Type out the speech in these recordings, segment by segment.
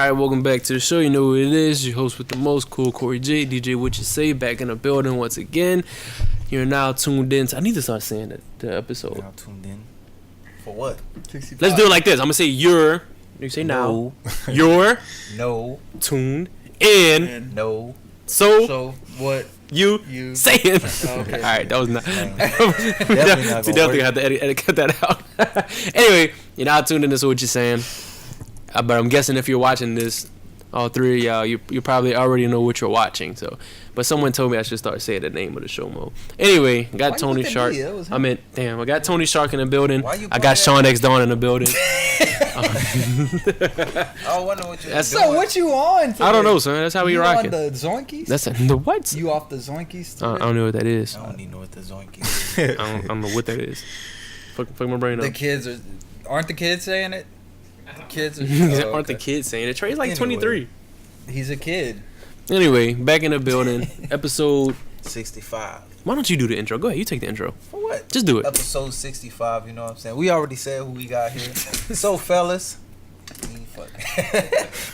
Alright, welcome back to the show. You know who it is. Your host with the most, Cool Corey J. DJ What You Say, back in the building once again. You're now tuned in. I need to start saying the episode. Now tuned in. For what? 65. Let's do it like this. I'm going to say you're. You say now. You're. No. Tuned in. No. So what you saying. Okay. Alright, that was not. Definitely not definitely have to cut that out. Anyway, you're now tuned in to So What You Saying. But I'm guessing if you're watching this, all three of y'all, you probably already know what you're watching. So, but someone told me I should start saying the name of the show more. Anyway, I got Tony Shark. I got Tony Shark in the building. I got Sean X Dawn in the building. I wonder what you're doing. So what you on today? I don't know, son. That's how we rocking. You on the Zoinkies? That's the what? You off the Zoinkies today? I don't know what that is. I don't even know what the Zoinkies is. I don't know what that is. Fuck my brain up. The kids aren't the kids saying it? Kids aren't the kids saying it. Trey's like 23. He's a kid. Anyway, back in the building. Episode 65. Why don't you do the intro? Go ahead, you take the intro. For what? Just do it. Episode 65, you know what I'm saying? We already said who we got here. So, fellas.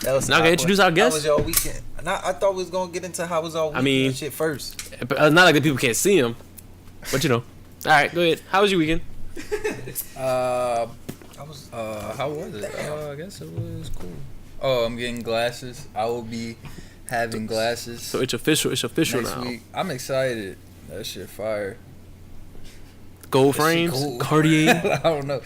That was now, can I introduce our guest? How was your weekend? I thought we was going to get into how was our weekend shit first. It's not like the people can't see him. But you know. Alright, go ahead. How was your weekend? How was it? I guess it was cool. Oh, I'm getting glasses. I will be having glasses. So it's official. It's official next now. Week. I'm excited. That shit fire. Gold frames, cool. Cartier. I don't know.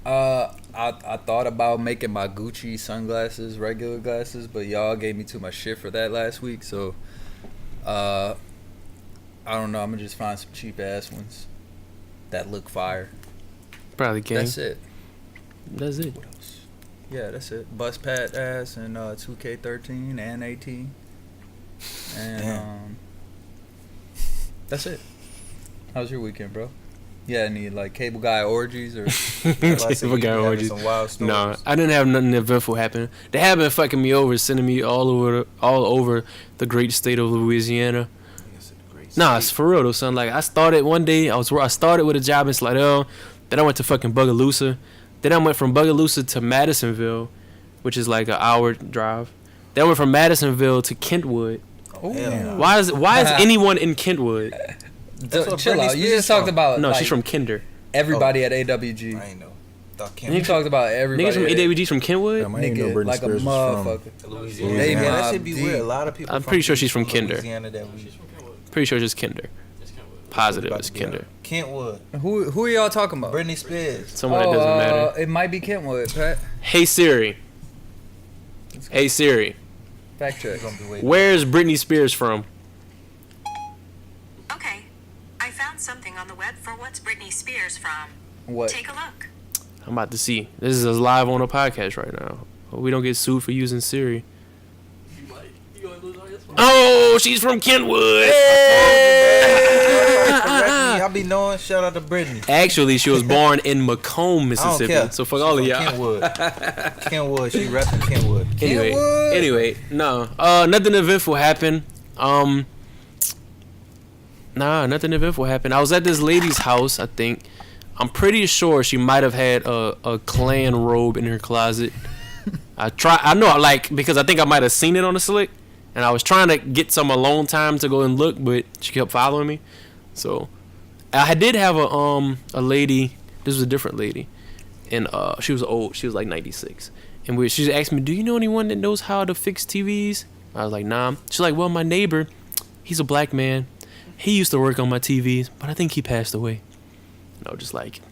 I thought about making my Gucci sunglasses regular glasses, but y'all gave me too much shit for that last week. So, I don't know. I'm gonna just find some cheap ass ones that look fire. Probably can. That's it. That's it. What else? Yeah, that's it. Bust Pat ass and 2K13 and 18. And that's it. How's your weekend, bro? Yeah, any like cable guy orgies or cable guy orgies? No, I didn't have nothing eventful happen. They have been fucking me over, sending me all over the great state of Louisiana. Nah, it's for real though, son. Like I started one day, I started with a job in Slidell, then I went to fucking Bogalusa. Then I went from Bogalusa to Madisonville, which is like an hour drive. Then I went from Madisonville to Kentwood. Oh, yeah. Why is anyone in Kentwood? Chill out. You just talked about no, she's from Kinder. Everybody at AWG. I ain't know. You talked about everybody. Niggas from AWG from Kentwood. Nigga, like a motherfucker. Louisiana. Yeah, that should be weird. A lot of people. I'm pretty sure she's from Kinder. Pretty sure it's Kinder. Positive it's Kinder. Kentwood. Who are y'all talking about? Britney Spears. Someone that doesn't matter. It might be Kentwood, Pat. Hey Siri. Hey Siri. Fact check. Where's Britney Spears from? Okay. I found something on the web for what's Britney Spears from. What? Take a look. I'm about to see. This is us live on a podcast right now. Hope we don't get sued for using Siri. Oh, she's from Kentwood. Y'all be knowing. Shout out to Britney. Actually, she was born in Macomb, Mississippi. I don't care. So fuck all of y'all. Kentwood. She repping Kentwood. Anyway, no. Nothing eventful happened. Nothing eventful happened. I was at this lady's house, I think. I'm pretty sure she might have had a Klan robe in her closet. I know, like, because I think I might have seen it on the slick. And I was trying to get some alone time to go and look, but she kept following me. So I did have a lady. This was a different lady, and she was old. She was like 96, and she asked me, "Do you know anyone that knows how to fix TVs?" I was like, "Nah." She's like, "Well, my neighbor, he's a black man. He used to work on my TVs, but I think he passed away." And I was just like.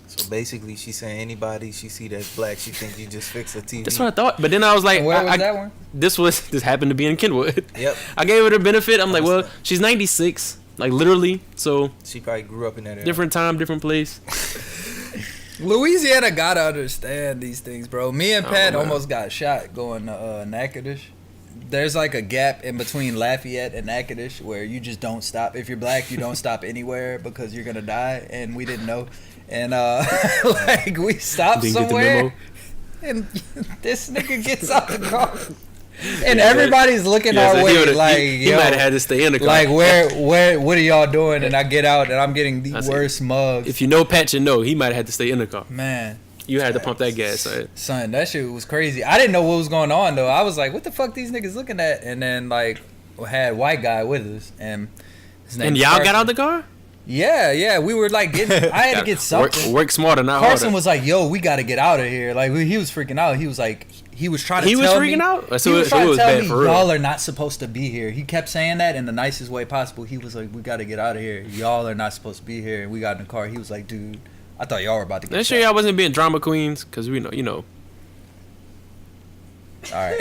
So basically, she's saying anybody she see that's black, she think you just fix a TV. That's what I thought. But then I was like, where was that one? This happened to be in Kentwood. Yep. I gave her the benefit. I'm like, well, she's 96, like literally. So she probably grew up in that area. Different time, different place. Louisiana gotta understand these things, bro. Me and Pat almost got shot going to Natchitoches. There's like a gap in between Lafayette and Natchitoches where you just don't stop. If you're black, you don't stop anywhere because you're gonna die, and we didn't know. And like we stopped somewhere, and this nigga gets out the car, and everybody's looking our way like he might have had to stay in the car. Like where what are y'all doing? And I get out and I'm getting the worst mugs. If you know Pat, you know he might have had to stay in the car. Man, You had to pump that gas, son. Son, that shit was crazy. I didn't know what was going on though. I was like, "What the fuck these niggas looking at?" And then like, we had white guy with us, and his name. And was y'all Carson. got out the car? Yeah. We were like getting. I had to get something. Work smarter, not Carson harder. was like, "Yo, we got to get out of here." Like he was freaking out. He was like, he was trying to. He was tell freaking me, out? So he was it trying was to tell bad me, for real. y'all are not supposed to be here. He kept saying that in the nicest way possible. He was like, "We got to get out of here. Y'all are not supposed to be here." And we got in the car. He was like, "Dude, I thought y'all were about to get." Make sure shot." y'all wasn't being drama queens, because we know, you know. All right.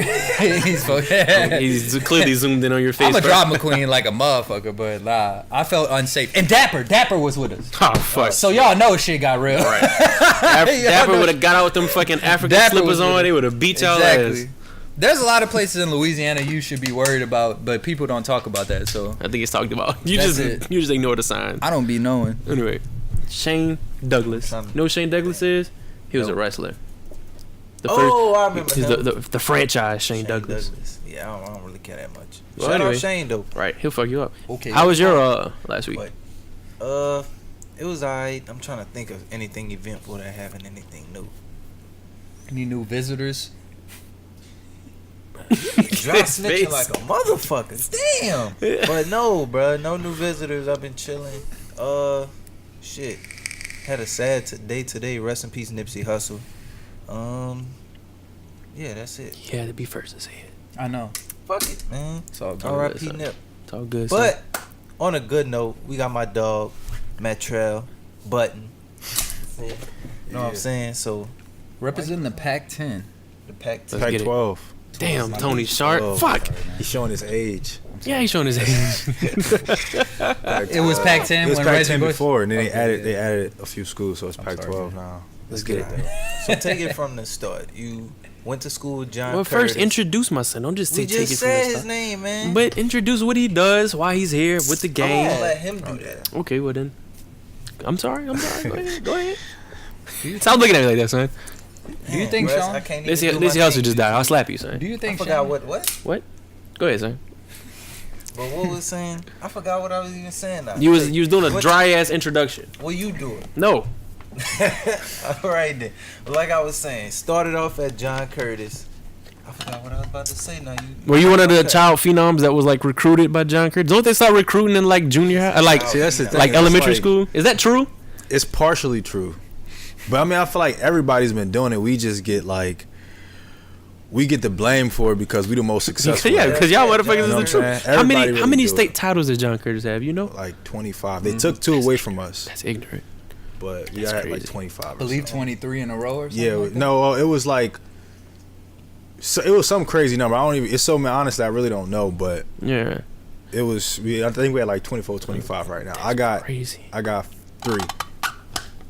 He's He's clearly zoomed in on your face. I'm a bro. drama queen like a motherfucker, but nah, I felt unsafe. And Dapper was with us. Oh, fuck. So y'all know shit got real. Right. Y'all Dapper know- would have got out with them fucking African Dapper slippers was on. with They it. would have beat y'all Exactly. ass. There's a lot of places in Louisiana you should be worried about, but people don't talk about that. So I think it's talked about. You That's just it. you just ignore the signs. I don't be knowing. Anyway, Shane Douglas. You know who Shane Douglas is? He was a wrestler. The I remember he's him. the franchise Shane Douglas. Yeah, I don't really care that much. Well, Shout anyway. out Shane though. Right, he'll fuck you up. Okay. How was your last week? But, it was alright. I'm trying to think of anything eventful that happened, anything new. Any new visitors? Dry His snitching face. like a motherfucker. Damn. But no, bruh. No new visitors. I've been chilling. Shit. Had a sad day today. Rest in peace, Nipsey Hussle. Yeah, that's it. He had to be first to say it. I know. Fuck it, man. It's all good. R.I.P. son. Nip. It's all good. son. But on a good note, we got my dog, Mattrell, Button. You know what I'm saying? So Representing the Pac-10. the pack. Let's get it. Pac-12. Damn, Tony Sharp. Oh. Fuck. He's showing his age. Yeah, he's showing his age. It was Pac-10 It was when Reggie Pac-10 Bush. before, and then Okay, they added a few schools, so it's Pac-12 now. Let's get it. So take it from the start. You went to school with John Well, Curtis. first introduce my son. Don't just we take it just from the said his start. name, man. But introduce what he does, why he's here with the I'm game. gonna let him do that. Okay, well then. I'm sorry. Go ahead. Go ahead. Stop looking at me like that, son. Do you think, Russ, Sean? I can't even do This my Hustle thing. just died. I'll slap you, son. Do you I think, forgot Sean? what? Go ahead, son. But what was saying? I forgot what I was even saying now. You was doing a What- dry ass introduction. Well, you do it. No. All right then. But like I was saying, started off at John Curtis. I forgot what I was about to say now. Were you one of the Okay. child phenoms that was like recruited by John Curtis? Don't they start recruiting in like junior high, like See, that's the thing. like It's elementary like- school? Is that true? It's partially true. But I mean, I feel like everybody's been doing it. We just get like, we get the blame for it because we the most successful. Yeah, at it. because y'all motherfuckers You know is the what I'm truth. saying? How Everybody many really do state it. titles did John Curtis have? You know? Like 25. They took 2 away from us, That's ignorant. but we That's got like crazy. 25. I or believe something. 23 in a row or something. Yeah, like that? no, it was like, so it was some crazy number. I don't even. It's so honestly, I really don't know, but Yeah. it was. I think we had like 24, 25 right now. I got Crazy. 3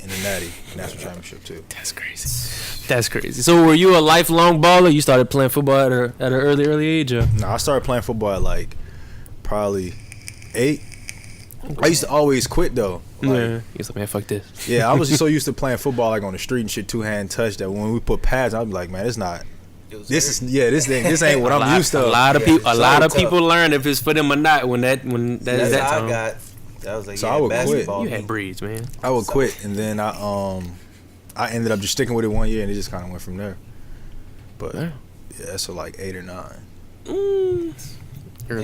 in the Natty National Championship too. That's crazy. That's crazy. So were you a lifelong baller? You started playing football at an early age, or? No, I started playing football at like probably 8. I used to always quit though. Like, Yeah. He's like, man, fuck this. yeah, I was just so used to playing football like on the street and shit, 2-hand touch, that when we put pads, I'd be like, man, it's not. This ain't what I'm used to. A lot of Yeah, people. A so lot of tough. people learn if it's for them or not when that That's that how time. I got. That was like So yeah, I would quit. basketball. You had breeds, man. I would quit, and then I ended up just sticking with it 1 year, and it just kind of went from there. But Yeah. yeah, so like 8 or 9. Early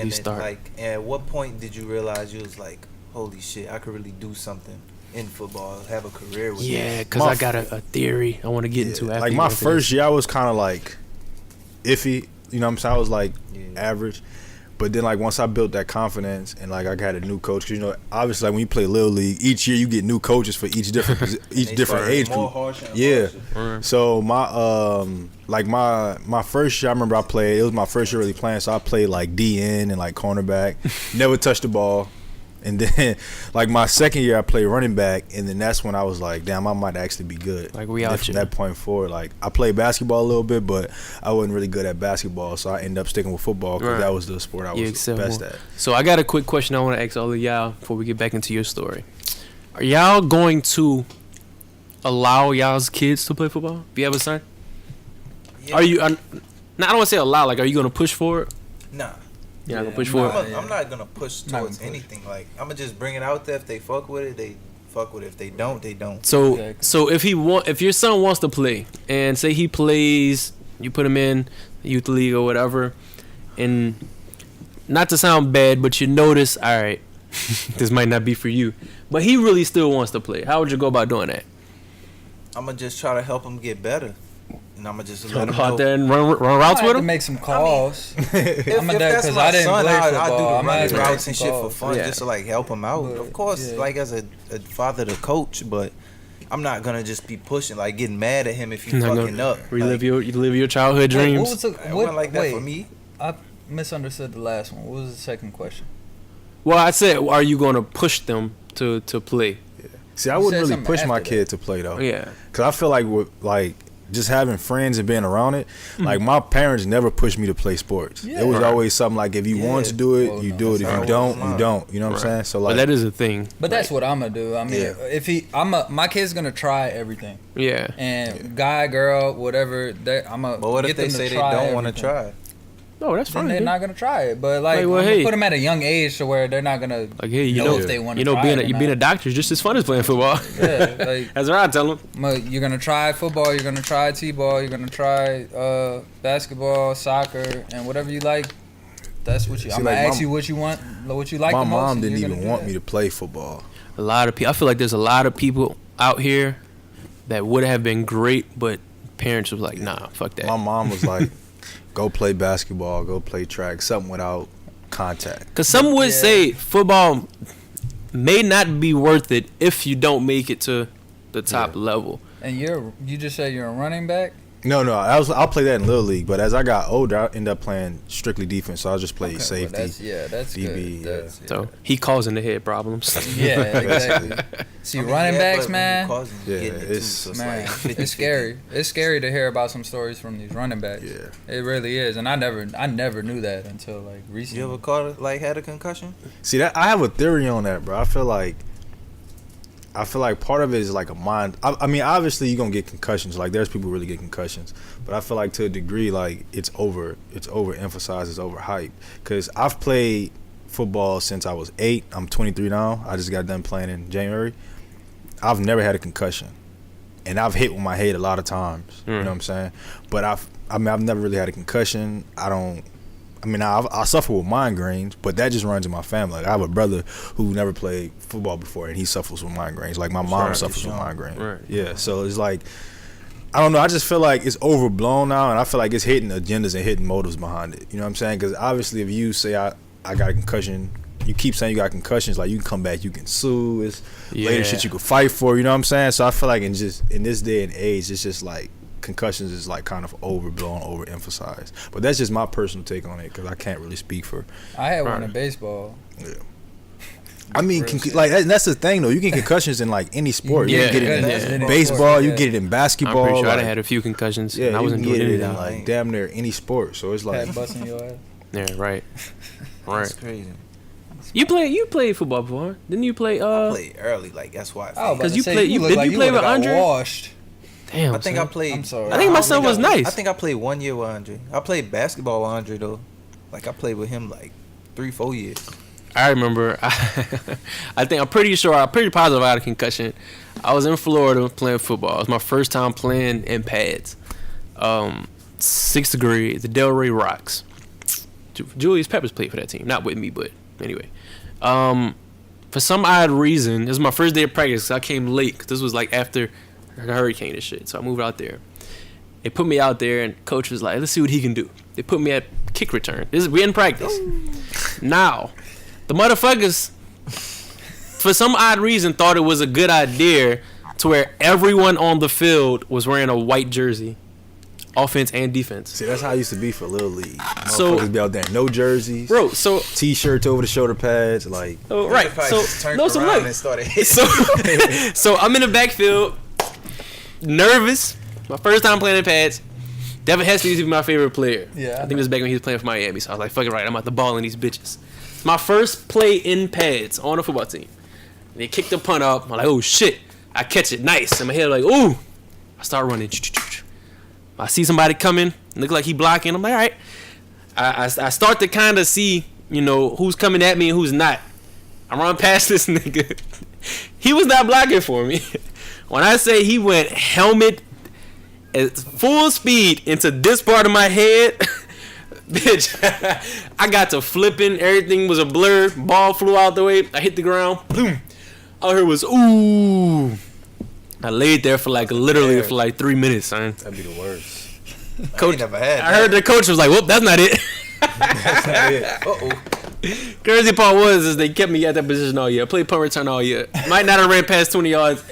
And then, start. Like, at what point did you realize you was like, holy shit, I could really do something in football, have a career with Yeah, this? because My I got a theory I want to get into. Yeah, After like you my go into first this. year, I was kind of like iffy. You know what I'm saying? I was like Yeah. average. But then like once I built that confidence and like I got a new coach, 'cause you know obviously like when you play Little League, each year you get new coaches for each different each They different started age more group. harsher and Yeah. harsher. So my first year, I remember I played. It was my first year really playing, so I played like DN and like cornerback. Never touched the ball. And then like my second year, I played running back, and then that's when I was like, damn, I might actually be good. Like, we And then out from here. that point forward, like I played basketball a little bit, but I wasn't really good at basketball, so I ended up sticking with football because Right. that was the sport I You was excel best more. at. So I got a quick question I want to ask all of y'all before we get back into your story. Are y'all going to allow y'all's kids to play football? If you have a son? Yeah. Are you? Now I don't want to say allow. Like, are you going to push for it? Nah. You're not Yeah, gonna push I'm for not- it. Yeah. I'm not gonna push Not towards gonna push. anything. Like, I'm gonna just bring it out there. If they fuck with it, they fuck with it. If they don't, they don't. So Exactly. so if your son wants to play, and say he plays, you put him in the youth league or whatever, and not to sound bad, but you notice, all right, this might not be for you, but he really still wants to play. How would you go about doing that? I'm gonna just try to help him get better, and I'm gonna just Go let him out know. there and run I routes have with to him. make some calls. If I'm a dad, that's 'cause my I didn't son, play I'll do football. the I'm running asking routes some and shit for calls. fun, Yeah. just to like help him out. But, Of course, yeah. like as a father, the coach, but I'm not gonna just be pushing, like getting mad at him if he's Not gonna fucking up. Relive Like, your childhood Wait, dreams. what was the, it wasn't like that wait, for me. I misunderstood the last one. What was the second question? Well, I said, are you going to push them to play? See, I You wouldn't said really something push my after kid to play though. Yeah. Cause I feel like with just having friends and being around it, like my parents never pushed me to play sports. Yeah. It was Right. always something like if you Yeah. want to do it, Well, you no, do it. that's If how you it don't, was. you don't. You know what I'm saying? So But like, that is a thing. But that's what I'm gonna do. I mean, Yeah. if my kid's gonna try everything, Yeah. and guy, girl, whatever, I'm gonna. But what if get they them to say they try don't want to everything. try? No, that's Then fine. they're dude. not gonna try it. But like, Like, well, I'm hey. gonna put them at a young age to where they're not gonna. Like, hey, you know know, if they wanna you know, try being it or being a not. doctor is just as fun as playing football. Yeah, like That's what I tell them. you're gonna try football, you're gonna try t-ball, you're gonna try basketball, soccer, and whatever you like. That's what you. See, I'm gonna like, ask my- you what you want, what you like. my the most, mom and didn't you're even gonna do want that. me to play football. A lot of people. I feel like there's a lot of people out here that would have been great, but parents was like, nah, fuck that. My mom was like, "Go play basketball, go play track, something without contact." Because some would Yeah. say football may not be worth it if you don't make it to the top level. And you just said you're a running back. No, I'll play that in Little League, but as I got older, I ended up playing strictly defense, so I just played Okay, well, safety. that's DB, good. That's, So he causing the head problems. yeah, exactly. See, I mean, running yeah, backs, but when man. you causing, Yeah, getting it too, it's- so Man, like 50-50. it's scary. It's scary to hear about some stories from these running backs. Yeah. It really is, and I never knew that until like recently. You ever caught it, like had a concussion? See that I have a theory on that, bro. I feel like part of it is like a mind. I mean, obviously you're gonna get concussions. Like there's people who really get concussions, but I feel like to a degree, like it's overemphasized, it's overhyped. Cause I've played football since I was 8. I'm 23 now. I just got done playing in January. I've never had a concussion, and I've hit with my head a lot of times. You know what I'm saying? But I've never really had a concussion. I suffer with migraines, but that just runs in my family. Like I have a brother who never played football before, and he suffers with migraines. Like my mom Right. suffers with migraines. Right. Yeah, so it's like, I don't know. I just feel like it's overblown now, and I feel like it's hitting agendas and hitting motives behind it. You know what I'm saying? Because obviously, if you say I got a concussion, you keep saying you got concussions, like you can come back, you can sue. It's later shit you could fight for. You know what I'm saying? So I feel like in this day and age, it's just like concussions is like kind of overblown, overemphasized. But that's just my personal take on it because I can't really speak for. I had one Right. in baseball. Yeah. I mean, that's the thing though. You get concussions in like any sport. You Yeah, can get it yeah, in yeah. baseball. You Yeah. get it in I'm basketball. pretty sure I like, done had a few concussions, yeah, and I you wasn't can doing get any it of in that. like damn near any sport. So it's like Had busting your ass. Yeah, right. That's Right. crazy. You played football before, didn't you play? I played early, like that's why. Oh, but 'Cause you say, played- you- look didn't like you play would've with got Andre? Washed. Damn. I think son. I played. I'm sorry. I think my only son was nice. I think I played 1 year with Andre. I played basketball with Andre though. Like I played with him like 3-4 years. I remember. I'm pretty positive I had a concussion. I was in Florida playing football. It was my first time playing in pads. 6th grade, the Delray Rocks. Julius Peppers played for that team, not with me, but anyway. For some odd reason, this was my first day of practice. I came late 'cause this was like after the hurricane and shit. So I moved out there. They put me out there, and coach was like, "Let's see what he can do." They put me at kick return. We in practice. Now, the motherfuckers, for some odd reason, thought it was a good idea to where everyone on the field was wearing a white jersey, offense and defense. see, that's how I used to be for Little League. So- Motherfuckers be out there, no jerseys, Bro, so t-shirts over the shoulder pads, like right, Probably just so turned no, so around look, and started hitting. so so I'm in the backfield, nervous. My first time playing in pads. Devin Hester used to be my favorite player. Yeah, I think it was back when he was playing for Miami. So I was like, fuck it, right, I'm at the ball in these bitches. It's my first play in pads on a football team. And they kicked the punt up. I'm like, oh shit. I catch it, nice. And my head like, ooh. I start running. I see somebody coming, look like he blocking. I'm like, all right. I start to kind of see, who's coming at me and who's not. I run past this nigga. He was not blocking for me. When I say he went helmet at full speed into this part of my head, bitch, I got to flipping. Everything was a blur. Ball flew out the way. I hit the ground. Boom. All I heard was ooh. I laid there for like literally for like 3 minutes, son. That'd be the worst. Coach, never had I heard the coach was like, "Whoop, that's not it." That's not it. Crazy part is they kept me at that position all year. I played punt return all year. Might not have ran past 20 yards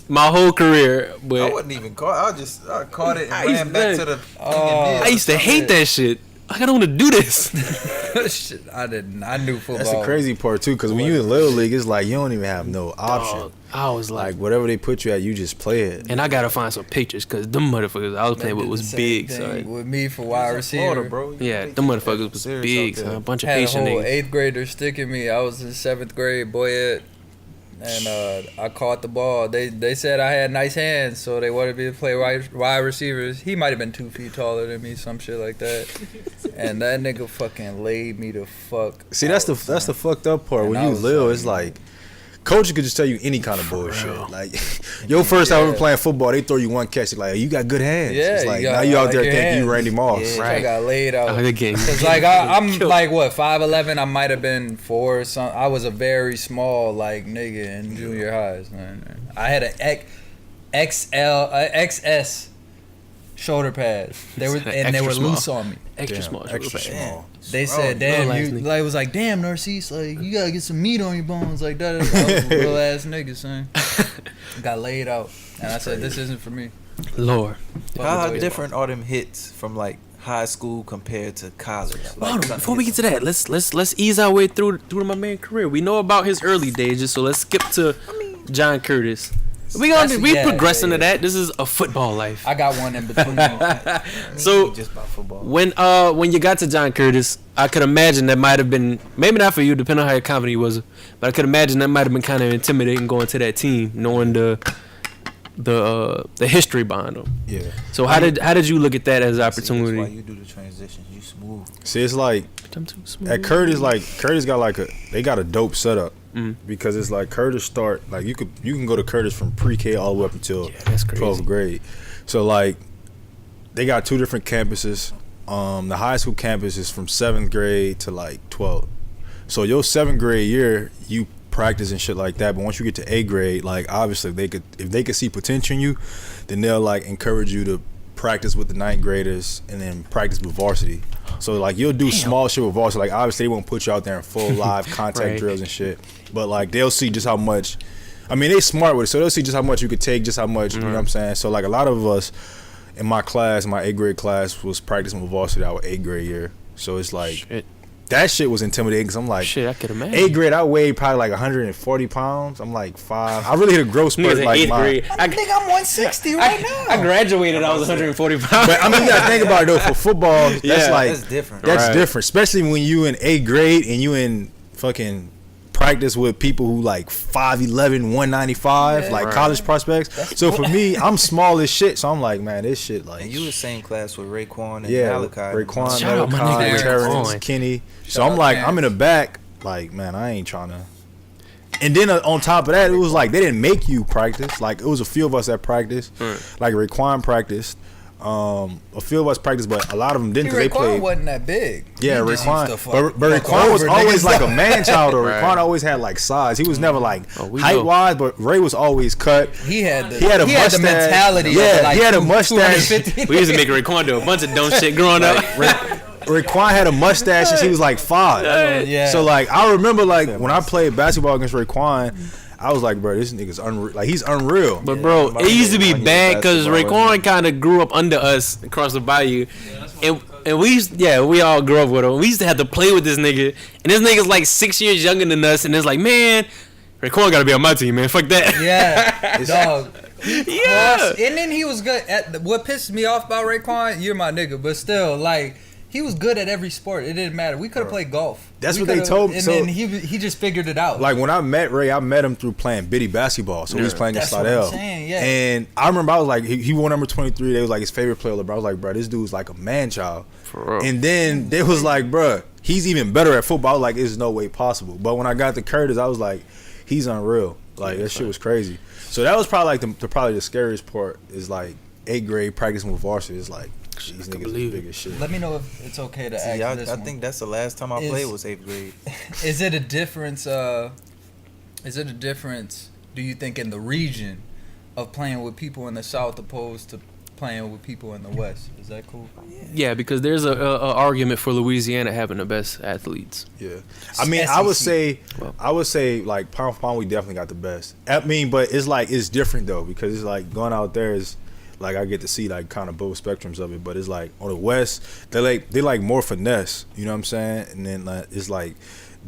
my whole career, but I wasn't even caught. I caught it and I used ran back to the thing I used to hate that shit. Like, I don't want to do this. Shit, I didn't. I knew football. That's the crazy part too, because when you in little league, it's like you don't even have no option. Dog, I was like, Whatever they put you at, you just play it. and I gotta find some pictures because them motherfuckers I was playing with was big. So with me for wide receiver. Florida, bro. yeah, them motherfuckers was Serious big. out there. Son. A bunch of Had a Haitian whole niggas. 8th grader sticking me. I was in 7th grade, boy, and I caught the ball. They said I had nice hands, so they wanted me to play wide receivers. He might have been 2 feet taller than me, some shit like that. And that nigga fucking laid me the fuck. See, that's the fucked up part. And When I you was little, like- it's like coach could just tell you any kind of bullshit. Like your first time ever playing football, they throw you one catch. Like, you got good hands. Yeah, it's like you got, now you out there your thinking you hands. Randy Moss. Yeah, Right. I got laid out. Again, Cause like I'm like what 5'11". I might have been 4 or something. I was a very small like nigga in junior highs. Man. I had an XS shoulder pads. They were Extra small. loose on me. extra Damn, small. extra Extra small. They said, little "Damn, ass you nigga. like." It was like, "Damn, Narcisse, like you gotta get some meat on your bones, like that." I was a little ass nigga, son. Got laid out, and I said, "This isn't for me." Lord. How Fuck with different are them hits from like high school compared to college? Hold on, before we get to that, let's ease our way through my man's career. We know about his early days, so let's skip to John Curtis. We progressing to that. This is a football life. I got one in between. So just about football. when you got to John Curtis, I could imagine that might have been, maybe not for you, depending on how your confident you was, but I could imagine that might have been kind of intimidating going to that team, knowing the history behind them. Yeah. So how did you look at that as an See, that's why opportunity? you do the transition. You smooth. See, it's like I'm too smooth. at Curtis, like Curtis got they got a dope setup Mm. because it's like Curtis start like you can go to Curtis from pre-K all the way up until Yeah, that's crazy. 12th grade. So like they got 2 different campuses. The high school campus is from 7th grade to like 12th. So your 7th grade year, you practice and shit like that. But once you get to 8th grade, like obviously if they could see potential in you, then they'll like encourage you to practice with the 9th graders and then practice with varsity. So like you'll do small shit with varsity. Like obviously they won't put you out there in full live contact Right. drills and shit. But like they'll see just how much. I mean, they smart with it, so they'll see just how much you could take, just how much, you know what I'm saying? So like a lot of us in my class, my 8th grade class, was practicing with varsity our 8th grade year. So it's like Shit. that shit was intimidating because I'm like, Shit, I could imagine. 8th grade, I weighed probably like 140 pounds. I'm like 5. I really hit a growth spurt Niggas in like 8th grade. I think I'm 160 right now. I graduated. I was 140 pounds. But I mean, you gotta think about it though. For football, that's Yeah, like That's different. that's Right. different, especially when you in 8th grade and you in fucking practice with people who like 5'11", 195, Yeah. like Right. college prospects. So for me, I'm small as shit. So I'm like, man, this shit like. And you was same class with Raekwon and Yeah, Malachi. Raekwon, Shout out my Malachi, nigga Terrence, Raekwon. Kenny. So Shout I'm out like, Terrence. I'm in the back, like, man, I ain't trying to. And then on top of that, it was like they didn't make you practice. Like it was a few of us that practiced. Like Raekwon practiced. A few of us practiced, but a lot of them didn't because they Raekwon played. wasn't that big. Yeah, He just Raekwon. used to But fuck Raekwon was over always niggas. like a man child. Or Right. Raekwon always had like size. He was never like we height know. wise, but Ray was always cut. He had the He had the mustache. mentality. Yeah, of like he had a mustache. 250. We used to make Raekwon do a bunch of dumb shit growing up. Raekwon had a mustache since he was like 5. Yeah. So like I remember like when I played basketball against Raekwon, I was like, bro, this nigga's unreal. Like he's unreal. But bro, my it used to be nigga, bad because basketball, Raekwon kind of grew up under us across the bayou, and we all grew up with him. We used to have to play with this nigga, and this nigga's like 6 years younger than us, and it's like, man, Raekwon gotta be on my team, man. Fuck that. Yeah, dog. Yeah. And then he was good at what pissed me off about Raekwon. You're my nigga, but still, like he was good at every sport. It didn't matter. We could have played golf. That's We what they coulda- told me. And So- then he just figured it out. Like when I met Ray, I met him through playing bitty basketball. So he was playing against That's what I'm Slidell. saying, yeah. And I remember I was like, he wore number 23. They was like his favorite player. Bro, I was like, bro, this dude's like a man child. For real. And then they was like, bro, he's even better at football. I was like, there's no way possible. But when I got to Curtis, I was like, he's unreal. Like Yeah, that shit was crazy. So that was probably like probably the scariest part is like 8th grade practicing with varsity. It's like these niggas believe is big as shit. Let me know if it's okay to See, ask this I one. think that's the last time I played was 8th grade. Is it a difference? Is it a difference? Do you think in the region of playing with people in the South opposed to playing with people in the West? Is that cool? Yeah, because there's a argument for Louisiana having the best athletes. Yeah, I mean, SEC. I would say like pound for pound, we definitely got the best. I mean, but it's like it's different though because it's like going out there is like I get to see like kind of both spectrums of it. But it's like on the West, they like more finesse. You know what I'm saying? And then like, it's like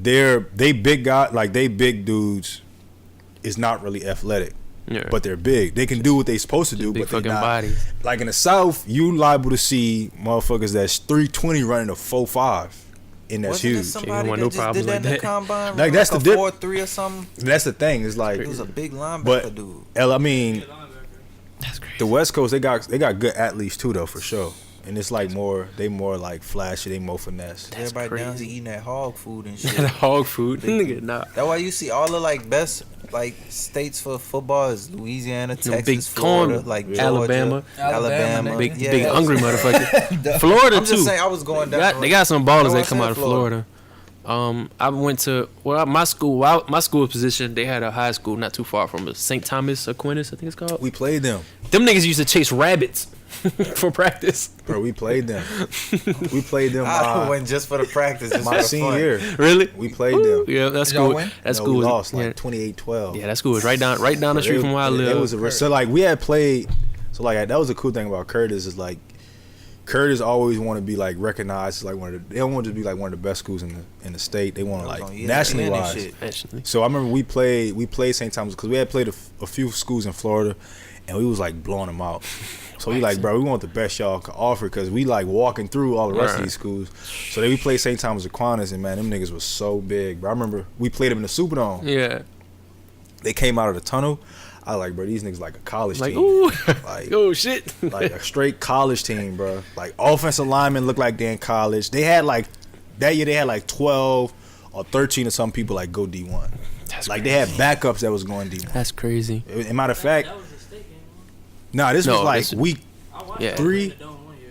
they big they big dudes is not really athletic. Yeah. But they're big. They can do what they supposed to do, Big but they're fucking not. bodies. Like in the South, you liable to see motherfuckers that's 320 running a 4.5, and that's Wasn't there huge. somebody want that no just did problems that like in the that. combine? Like, that's a the dip- 4.3 or something. That's the thing. It's like, It was a big linebacker but dude. I mean, That's crazy. the West Coast they got good athletes too though for sure. And it's like more like flashy, they more finesse. Everybody down crazy. here eating that hog food and shit. That hog food, nigga. Nah. That's why you see all the like best like states for football is Louisiana, You know, Texas, big Florida, corn, like Georgia, Alabama. Alabama, nigga. Big Yeah. big hungry motherfucker. Florida I'm too. just saying, I was going down. They got some ballers That's that why I come said out of Florida. I went to my school position. They had a high school not too far from us, St. Thomas Aquinas, I think it's called. We played them, Them niggas used to chase rabbits for practice. bro. We played them. We played them. I went just for the practice. Just My for the senior fun. year, Really? we played them. Yeah, that Did y'all school. win? That No, school we was lost yeah, like 28-12. yeah, that school was right down the street from where I live. It was so like we had played. So like that was a cool thing about Curtis is like Curtis always want to be like recognized as like one of the. They don't want to be like one of the best schools in the state. They want to I was like on ESPN nationally and wise. shit. Actually. So I remember we played St. Thomas because we had played a few schools in Florida, and we was like blowing them out. So we like, bro, we want the best y'all could offer because we like walking through all the rest of Right. these schools. So then we played St. Thomas Aquinas, and man, them niggas was so big. Bro, I remember we played them in the Superdome. Yeah. They came out of the tunnel. I was like, bro, these niggas like a college Like, team. ooh. Like, Oh shit. like a straight college team, bro. Like offensive linemen looked like they in college. They had like that year they had like 12 or 13 of some people like go D1. That's Like crazy. they had backups that was going D1. That's crazy. As a matter of fact, That was a state game. nah, this No, was like this- week. I watched Yeah. that Three. in the dome one year.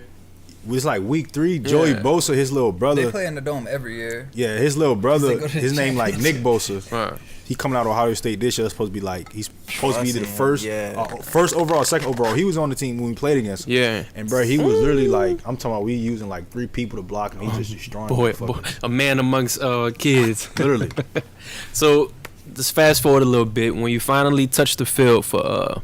It was like week 3. Joey Yeah. Bosa, his little They brother. play in the dome every year. Yeah, his little brother. They go to the His name like Nick Bosa. Right. He coming out of Ohio State this year. Supposed to be like he's supposed to be either the Blessing, first, yeah. first overall, second overall. He was on the team when we played against him. Yeah. And bro, he was literally like, I'm talking about we using like 3 people to block him. He just destroying Boy, motherfuckers. a man amongst kids. Literally. So, just fast forward a little bit. When you finally touched the field for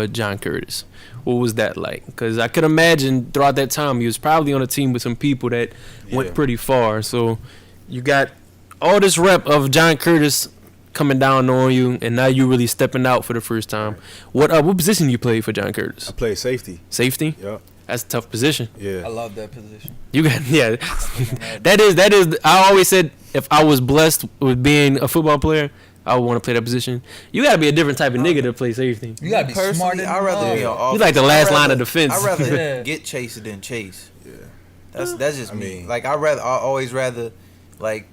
John Curtis, what was that like? Because I could imagine throughout that time, he was probably on a team with some people that went Yeah. pretty far. So, you got all this rep of John Curtis coming down on you, and now you really stepping out for the first time. What position you played for John I Curtis? played safety. Safety. Yep. That's a tough position. I Yeah. love that position. You got that is. I always said if I was blessed with being a football player, I would want to play that position. You got to be a different type of nigga to play safety. You gotta be Personally, smart. than I'd rather be the on mother. You like the last I'd line rather- of defense. I'd rather Yeah. get chased than chase. Yeah. That's just I me. mean- Like I always rather like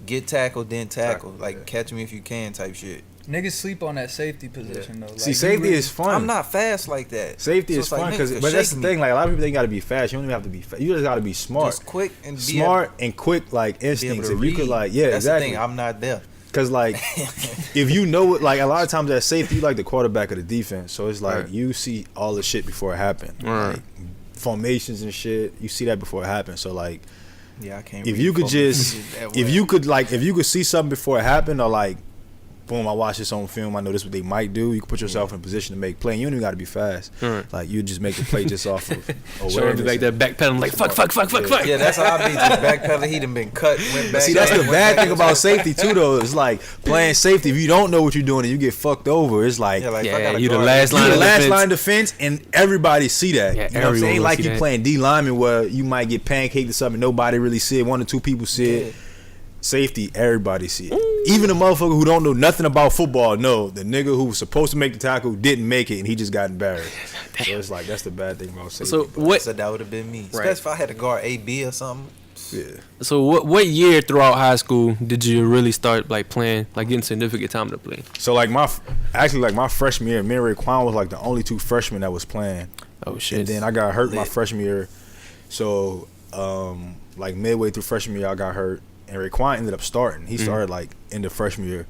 get tackled than tackle. Like catch me if you can type shit. Niggas sleep on that safety position though. Like, See, you safety really- is fun. I'm not fast like that. Safety So is it's like, fun niggas because, could but that's the shake me. thing. Like a lot of people think you got to be fast. You don't even have to be fast. You just got to be smart, Just quick and smart and quick, like Be able instincts. to If you could, read. like, yeah, That's exactly. the thing. I'm not there. Because like, if you know it, like a lot of times at safety, you like the quarterback of the defense. So it's like Right. you see all the shit before it happened. Right. Like formations and shit. You see that before it happens. So like, Yeah, I can't. if read you could formations just, that if well. you could see something before it happened, or like, boom, I watched this on film. I know this is what they might do. You can put yourself in a position to make play. And you don't even got to be fast. Right. Like you just make the play just off of Showing awareness. like that backpedaling, like fuck. Yeah, that's how I be. Just backpedal. He done been cut. Went back. See, that's the went bad back thing into about the- safety too, though. It's like playing safety. If you don't know what you're doing and you get fucked over, it's like Yeah, like, Yeah, I gotta you the guard last it. line you the of last defense. line of defense, and everybody see that. Yeah, you know what I'm saying? everyone Ain't will like see you that. playing D lineman where you might get pancaked or something. Nobody really see it. 1 or 2 people see Yeah. it. Safety, everybody see it. Even the motherfucker who don't know nothing about football know the nigga who was supposed to make the tackle didn't make it, and he just got embarrassed. So it's like that's the bad thing about safety. So I what? said that would have been me. Right. Especially if I had to guard AB or something. Yeah. So what year throughout high school did you really start like playing, like getting significant time to play? So like my freshman year, me and Raekwon was like the only two freshmen that was playing. Oh shit. And then I got hurt my freshman year. So like midway through freshman year I got hurt. And Raekwon ended up starting. He started like in the freshman year.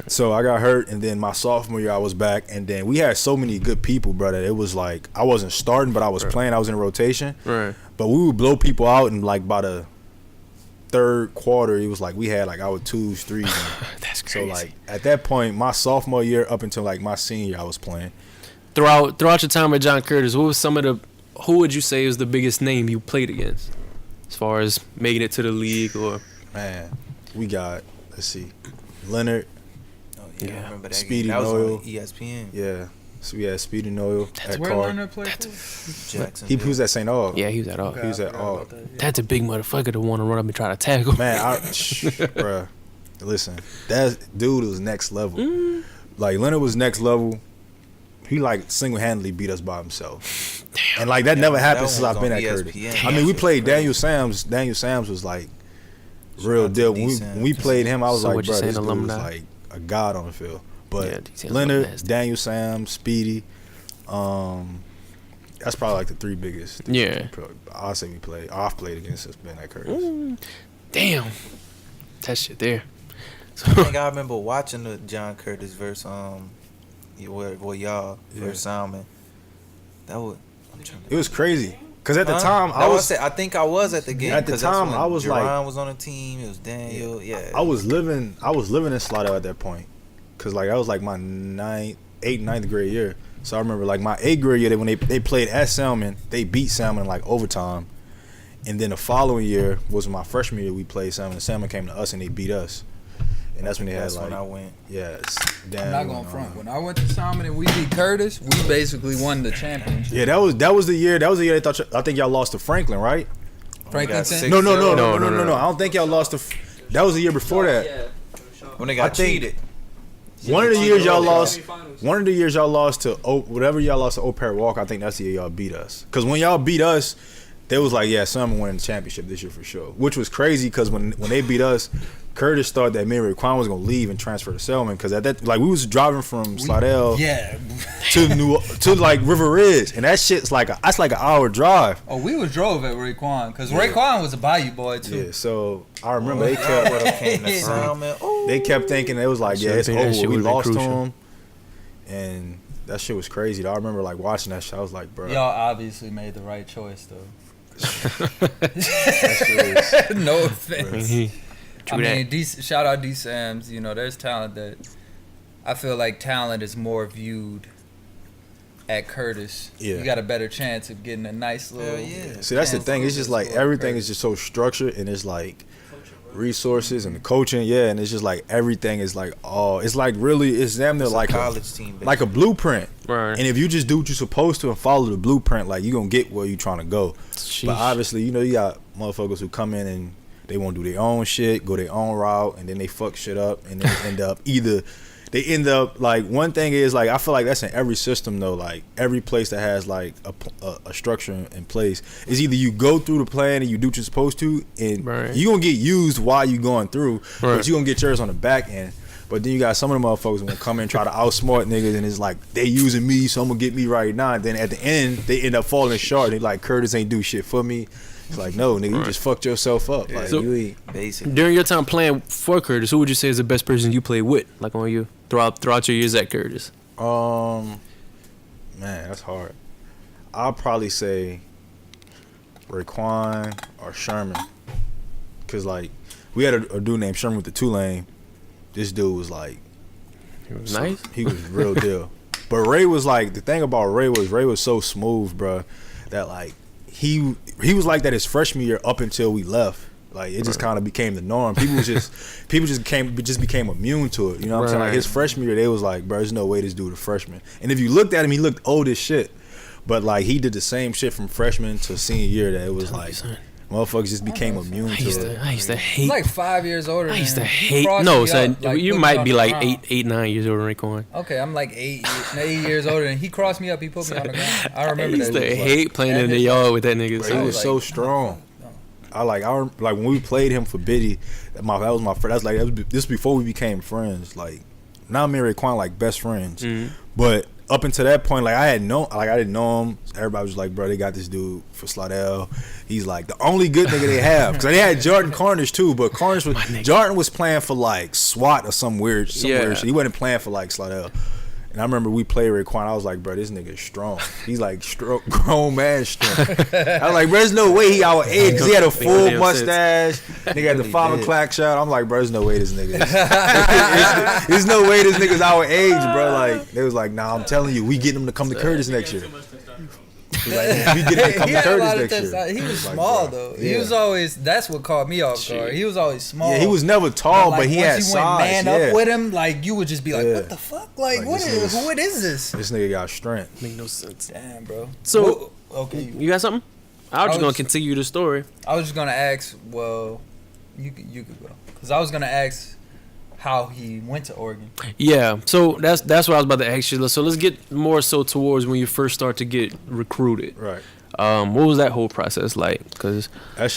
So I got hurt, and then my sophomore year I was back, and then we had so many good people, bro, that it was like I wasn't starting, but I was playing. I was in rotation. Right. But we would blow people out, and like by the third quarter, it was like we had like our 2s, 3s. That's crazy. So like at that point, my sophomore year up until like my senior year, I was playing. Throughout your time with John Curtis, what was who would you say is the biggest name you played against, as far as making it to the league or? Man, we got, let's see, Leonard. Oh yeah, I remember that. Speedy That was Noyle. on ESPN. Yeah. So we had Speedy Noyle at Where Carr. Leonard played for? Jackson. He was at St. Aug. Yeah, he was at all. He was at Aug. That's a big motherfucker to want to run up and try to tackle. Man, bruh, listen, that dude was next level. Like Leonard was next level. He like single-handedly beat us by himself. Damn. And like that never happened since I've been at Curtis. I mean, we played Daniel Sams. Daniel Sams was like real deal. When we played him, I was like, bro, this dude was like a god on the field. But Leonard, Daniel Sams, Speedy, that's probably like the three biggest. Yeah. I'll say I've played against since being at Curtis. Damn. That shit there. I think I remember watching the John Curtis versus y'all versus Salmon. That was. It was crazy. Cause at the time I think I was at the game. At the time I was like, Jerron was on the team. It was Daniel. Yeah. I was living in Slidell at that point. Cause like that was like my 9th grade year. So I remember like my 8th grade year when they played at Salmon, they beat Salmon in like overtime. And then the following year was my freshman year we played Salmon. And Salmon came to us and they beat us. And that's when they had like. When I went. Yeah. I'm not going front. When I went to Salmon and we beat Curtis, we basically won the championship. Yeah, that was the year. That was the year I think y'all lost to Franklin, right? Franklinton? No. I don't think y'all lost to. That was the year before that. When they got cheated. One of the years y'all lost to whatever y'all lost to Oak Parrot Walk. I think that's the year y'all beat us. Cause when y'all beat us, they was like, yeah, Salmon winning the championship this year for sure. Which was crazy because when they beat us, Curtis thought that me and Raekwon was gonna leave and transfer to Selman because at that like we was driving from Slidell to like River Ridge and that shit's like that's like an hour drive. Oh, we was drove at Raekwon because Raekwon was a Bayou boy too. Yeah, so I remember they kept thinking it was like it's over. We lost to him, and that shit was crazy. I remember like watching that shit. I was like, bro, y'all obviously made the right choice though. That no offense. I mean, shout out D Sams. You know, there's talent that I feel like talent is more viewed at Curtis. Yeah. You got a better chance of getting a nice little. Yeah. See, that's the thing. It's just like everything is just so structured, and it's like resources and the coaching. Yeah, and it's just like everything is like it's like really it's damn near like college team, basically. like a blueprint. Right. And if you just do what you're supposed to and follow the blueprint, like you gonna get where you trying to go. Sheesh. But obviously, you know, you got motherfuckers who come in and they want to do their own shit, go their own route, and then they fuck shit up, and then they end up like one thing is like I feel like that's in every system though. Like every place that has like a structure in place is either you go through the plan and you do what you're supposed to, and you gonna get used while you going through, but you gonna get yours on the back end. But then you got some of the motherfuckers who gonna come in and try to outsmart niggas, and it's like they using me, so I'm gonna get me right now. And then at the end, they end up falling short. They like Curtis ain't do shit for me. It's like no, nigga, you just fucked yourself up. Like So, you ain't basically. During your time playing for Curtis, who would you say is the best person you played with, like on you throughout your years at Curtis? Man, that's hard. I'll probably say Raekwon or Sherman, cause like we had a dude named Sherman with the Tulane. This dude was like, Nice. He was real deal. But Ray was like, the thing about Ray was so smooth, bro, that like he was like that his freshman year up until we left. Like it just kind of became the norm. People just became immune to it. You know what I'm saying? Like his freshman year, they was like, bro, there's no way this dude a freshman. And if you looked at him, he looked old as shit. But like he did the same shit from freshman to senior year that it was like motherfuckers just became immune to it. I used to hate. He's like 5 years older. I used to than him. hate. He crossed No, me son, up, like, you put me might on be the like ground. 9 years older than Raekwon. Okay, I'm like 8 years older, and he crossed me up. He put me on the ground. I remember I used that. to hate playing in the yard with that nigga. Bro, son. he was so strong. when we played him for Biddy, that was my friend. This before we became friends. Like now me and Raekwon like best friends. Mm-hmm. But up until that point, like I didn't know him. Everybody was like, bro, they got this dude for Slidell. He's like the only good nigga they have. Because they had Jordan Carnage too, but Jordan was playing for like SWAT or some weird shit. He wasn't playing for like Slidell. And I remember we played Raekwon. I was like, bro, this nigga is strong. He's like grown man strong. I was like, bro, there's no way he our age because he had a full mustache. Nigga had the 5 o'clock shot. I'm like, bro, there's no way this nigga is. There's no way this nigga's our age, bro. Like, they was like, nah, I'm telling you, we getting him to come to Curtis next year. Like, we get him to come to Curtis next year. He was small though. He was always. That's what caught me off guard. He was always small. Yeah, he was never tall, but he had size. Once you went man up with him, like you would just be like, what the fuck? Like what is this? This nigga got strength. Make no sense. Damn, bro. So okay, you got something? I was just gonna continue the story. I was just gonna ask. Well, you could go because I was gonna ask how he went to Oregon. Yeah, so that's what I was about to ask you. So let's get more so towards when you first start to get recruited. Right. What was that whole process like? Because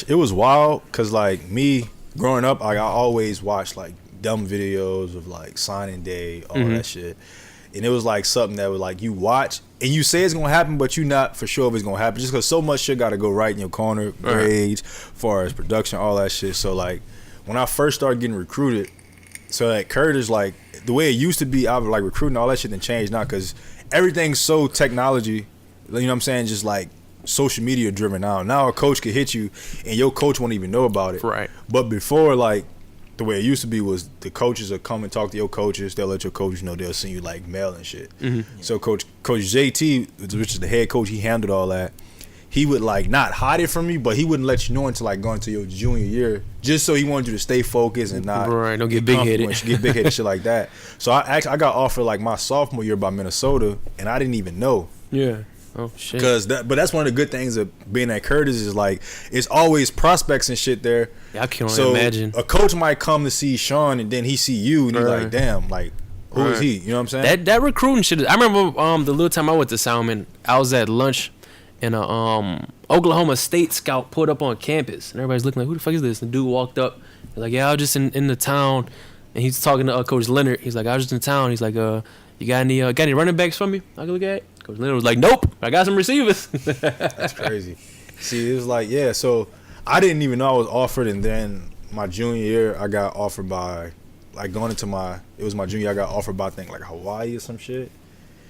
it was wild. Cause like me growing up, like I always watched like dumb videos of like signing day, all that shit, and it was like something that was like you watch and you say it's gonna happen, but you not for sure if it's gonna happen, just cause so much shit got to go right in your corner, grades, far as production, all that shit. So like when I first started getting recruited. So at Curtis, like the way it used to be, I was like recruiting all that shit and changed now because everything's so technology. You know what I'm saying? Just like social media driven now. Now a coach could hit you and your coach won't even know about it. Right. But before, like the way it used to be was the coaches would come and talk to your coaches. They'll let your coaches know. They'll send you like mail and shit. Mm-hmm. So Coach JT, which is the head coach, he handled all that. He would like not hide it from me, but he wouldn't let you know until like going to your junior year, just so he wanted you to stay focused and not don't get big headed, get big headed shit like that. So I got offered like my sophomore year by Minnesota, and I didn't even know. Yeah. Oh shit. But that's one of the good things of being at Curtis is like it's always prospects and shit there. Yeah, I can't imagine. A coach might come to see Sean, and then he see you, and he's like, damn, like. Who is he? You know what I'm saying? That recruiting shit. I remember the little time I went to Salmon, I was at lunch. And a Oklahoma State scout pulled up on campus, and everybody's looking like, "Who the fuck is this?" And the dude walked up, he's like, "Yeah, I was just in the town," and he's talking to Coach Leonard. He's like, "I was just in town." He's like, "You got any running backs for me? I can look at." Coach Leonard was like, "Nope, I got some receivers." That's crazy. See, it was like, yeah. So I didn't even know I was offered, and then my junior year, I got offered by, like going into it was my junior year, I got offered by I think like Hawaii or some shit.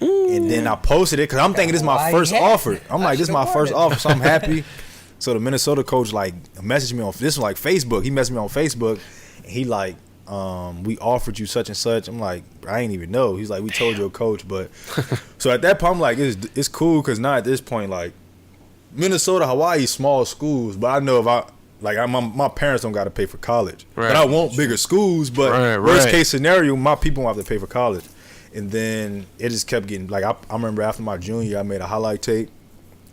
And then I posted it because I'm thinking this is my first offer. I'm like, this is my first offer, so I'm happy. So the Minnesota coach like messaged me on this was like Facebook. He messaged me on Facebook, and he like, we offered you such and such. I'm like, I ain't even know. He's like, we told your coach, but so at that point I'm like, it's cool because now at this point like Minnesota, Hawaii, small schools, but I know if my parents don't got to pay for college, but I want bigger schools. But worst case scenario, my people won't have to pay for college. And then it just kept getting like I remember after my junior year I made a highlight tape,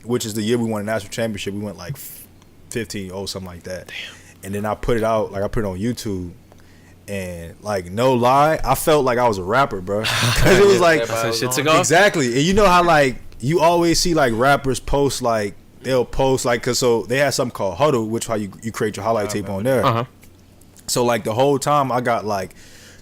which is the year we won a national championship. We went like 15-0 something like that. Damn. And then I put it out, like I put it on YouTube, and like no lie, I felt like I was a rapper, bro. Because it was like shit to go. Exactly. And you know how like you always see like rappers post like they'll post like cause so they had something called Huddle, which how you create your highlight tape on there. Uh-huh. So like the whole time I got like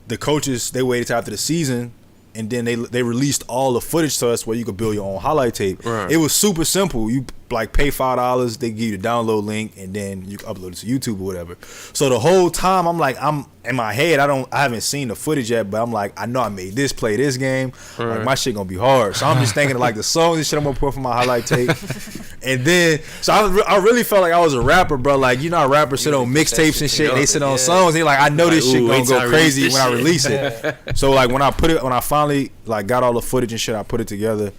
the coaches, they waited till after the season. And then they released all the footage to us where you could build your own highlight tape. Right. It was super simple. You like pay $5, they give you the download link, and then you can upload it to YouTube or whatever. So the whole time I'm like, I'm in my head, I haven't seen the footage yet, but I'm like, I know I made this play this game. Right. Like my shit gonna be hard. So I'm just thinking of like the songs and shit I'm gonna put for my highlight tape. And then so I really felt like I was a rapper, bro. Like you know how rappers sit on mixtapes and shit, and they sit on songs. They like, I know this shit gonna go crazy when I release it. So like when I finally like got all the footage and shit, I put it together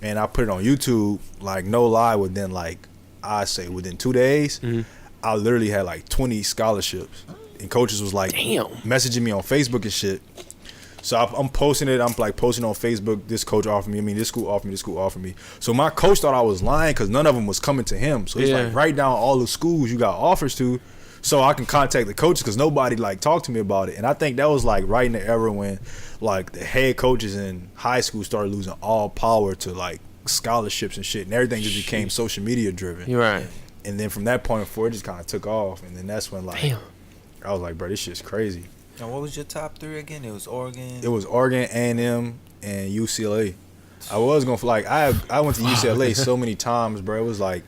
and I put it on YouTube. Like no lie, within like I say within 2 days, I literally had like 20 scholarships, and coaches was like messaging me on Facebook and shit. So I'm posting it. I'm like posting on Facebook. This coach offered me. I mean, this school offered me. This school offered me. So my coach thought I was lying because none of them was coming to him. So he's like, write down all the schools you got offers to, so I can contact the coaches because nobody like talked to me about it. And I think that was like right in the era when like the head coaches in high school started losing all power to like scholarships and shit, and everything just became social media driven. You're right. And then from that point forward, it just kind of took off. And then that's when like Damn. I was like, bro, this shit's crazy. And what was your top 3 again? It was Oregon. It was Oregon, A&M, and UCLA. I was gonna like I went to UCLA so many times, bro. It was like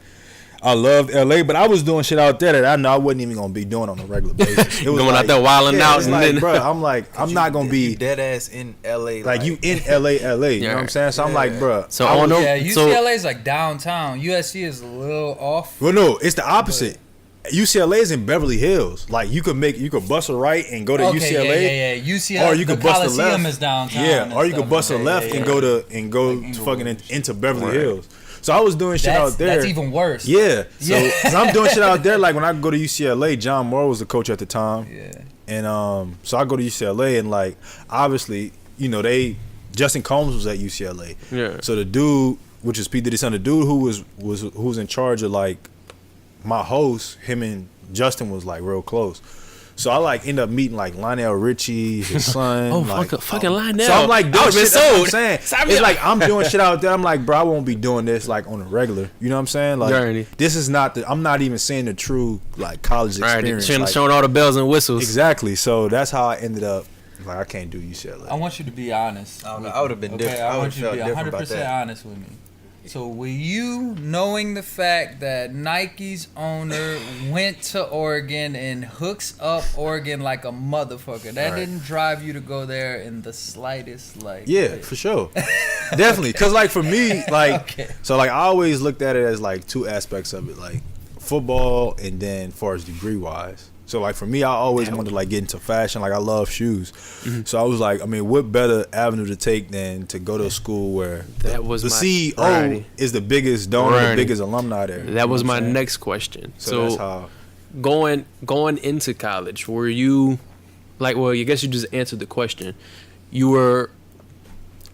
I loved LA, but I was doing shit out there that I know I wasn't even gonna be doing on a regular basis. It was Going like, out there wilding out, it's and like, then bro, I'm not gonna be you dead ass in LA. like you in LA. You know what I'm saying? So I'm like, bro. So I on was- them- Yeah, so- UCLA is like downtown. USC is a little off. Well, no, it's the opposite. UCLA is in Beverly Hills. Like you could bust a right and go to Okay, UCLA. yeah. UCLA, Or you could the bust a Coliseum left. is downtown. Yeah, and or you could stuff bust a like that. left Yeah, and yeah. go Like to fucking Inglewood. into Beverly Right. Hills. So I was doing shit out there. That's even worse. Yeah. So Yeah. 'cause I'm doing shit out there. Like when I go to UCLA, John Moore was the coach at the time. Yeah. And so I go to UCLA and like obviously, you know, Justin Combs was at UCLA. Yeah. So the dude, which is P. Diddy's son, the dude who was in charge of like my host, him and Justin was like real close. So I like end up meeting like Lionel Richie, his son. Oh, like, fucking Lionel. so I'm like doing I've been shit. That's what I'm sold. saying. Sign me It's up. like I'm doing shit out there. I'm like, bro, I won't be doing this like on a regular. You know what I'm saying? Like Journey. this is not I'm not even seeing the true like college Right, experience. showing, Like, showing all the bells and whistles. exactly. So that's how I ended up. Like I can't do UCLA. I want you to be honest. I don't know, with I would've me, been different. I I want would've you to be felt different about 100% that. honest with me. So, were you knowing the fact that Nike's owner went to Oregon and hooks up Oregon like a motherfucker? That Right. didn't drive you to go there in the slightest, like. Yeah, for sure. Definitely. Because, like, for me, like, Okay. so, like, I always looked at it as, like, two aspects of it, like, football and then as far as degree-wise. So, like, for me, I always wanted to, like, get into fashion. Like, I love shoes. So, I was like, I mean, what better avenue to take than to go to a school where That was the my- CEO Right. is the biggest donor, Right. the biggest alumni there. That was You know my what I'm saying? next question. So, that's how. going into college, were you like? Well, I guess you just answered the question. You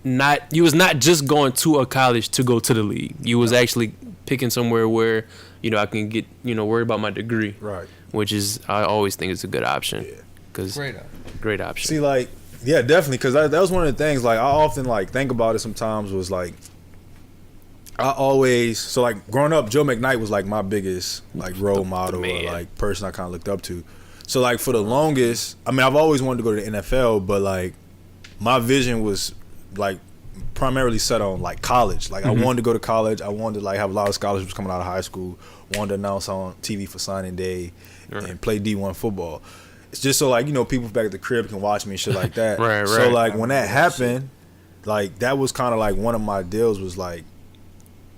was not just going to a college to go to the league. You was actually picking somewhere where I can get worry about my degree, Right. which is I always think is a good option. Yeah. Cause Great. great option. See, like, yeah, definitely, because that was one of the things, like, I often, like, think about it sometimes was, like, I always, so, like, growing up, Joe McKnight was, like, my biggest, like, role model or, man. like, person I kind of looked up to. So, like, for the longest, I mean, I've always wanted to go to the NFL, but, like, my vision was, like, primarily set on, like, college. Like, I wanted to go to college. I wanted to, like, have a lot of scholarships coming out of high school. Wanted to announce on TV for signing day and play D1 football. It's just so, like, people back at the crib can watch me and shit like that. Right, So, right. like, when that happened, like, that was kind of, like, one of my deals was, like,